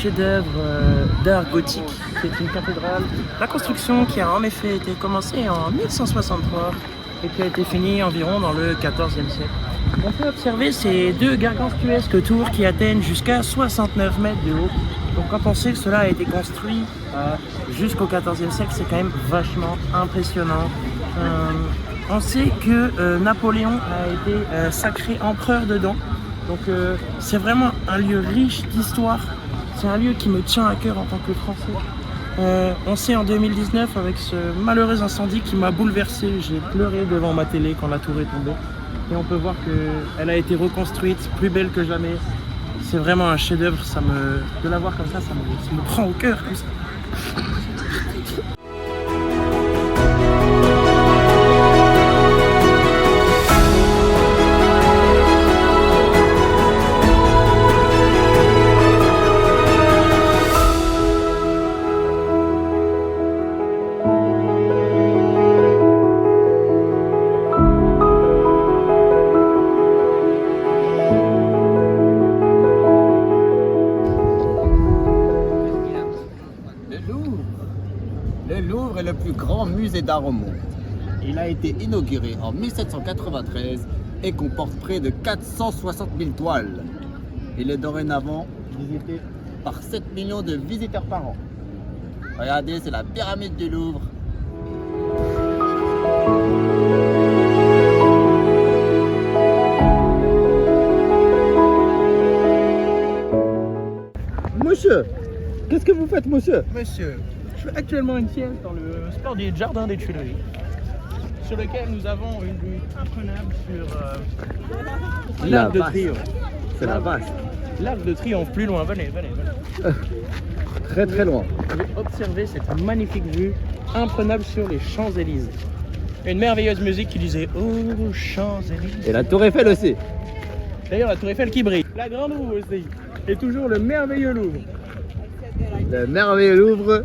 chef-d'œuvre d'art gothique qui est une cathédrale. La construction qui a en effet été commencée en 1163 et qui a été finie environ dans le XIVe siècle. On peut observer ces deux gargantuesques tours qui atteignent jusqu'à 69 mètres de haut. Donc quand on sait que cela a été construit jusqu'au XIVe siècle, c'est quand même vachement impressionnant. On sait que Napoléon a été sacré empereur dedans. Donc c'est vraiment un lieu riche d'histoire. C'est un lieu qui me tient à cœur en tant que Français. On sait en 2019 avec ce malheureux incendie qui m'a bouleversé, j'ai pleuré devant ma télé quand la tour est tombée. Et on peut voir qu'elle a été reconstruite, plus belle que jamais. C'est vraiment un chef-d'œuvre, de la voir comme ça me prend au cœur comme ça. Le Louvre est le plus grand musée d'art au monde. Il a été inauguré en 1793 et comporte près de 460 000 toiles. Il est dorénavant visité par 7 millions de visiteurs par an. Regardez, c'est la pyramide du Louvre. Monsieur, qu'est-ce que vous faites, monsieur? Monsieur, je fais actuellement une sieste dans le splendide jardin des Tuileries, sur lequel nous avons une vue imprenable sur l'Arc de Triomphe. C'est la vache. L'Arc de Triomphe, plus loin, venez. Très très loin. Observez cette magnifique vue imprenable sur les Champs-Élysées. Une merveilleuse musique qui disait « Oh, Champs-Élysées ». Et la Tour Eiffel aussi. D'ailleurs, la Tour Eiffel qui brille. La Grande Roue aussi. Et toujours le merveilleux Louvre. Le merveilleux Louvre.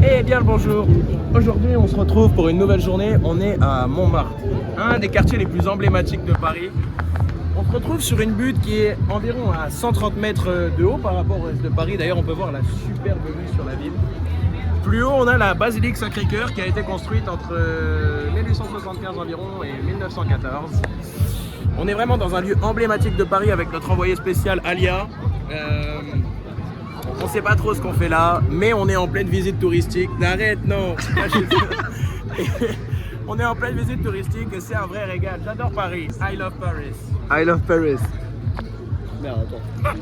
Eh bien le bonjour. Aujourd'hui on se retrouve pour une nouvelle journée. On est à Montmartre, un des quartiers les plus emblématiques de Paris. On se retrouve sur une butte qui est environ à 130 mètres de haut par rapport au reste de Paris. D'ailleurs on peut voir la superbe vue sur la ville. Plus haut, on a la basilique Sacré-Cœur qui a été construite entre 1875 environ et 1914. On est vraiment dans un lieu emblématique de Paris avec notre envoyé spécial Alia. On sait pas trop ce qu'on fait là, mais on est en pleine visite touristique. Arrête, non. On est en pleine visite touristique et c'est un vrai régal. J'adore Paris. I love Paris. I love Paris. Merde, attends.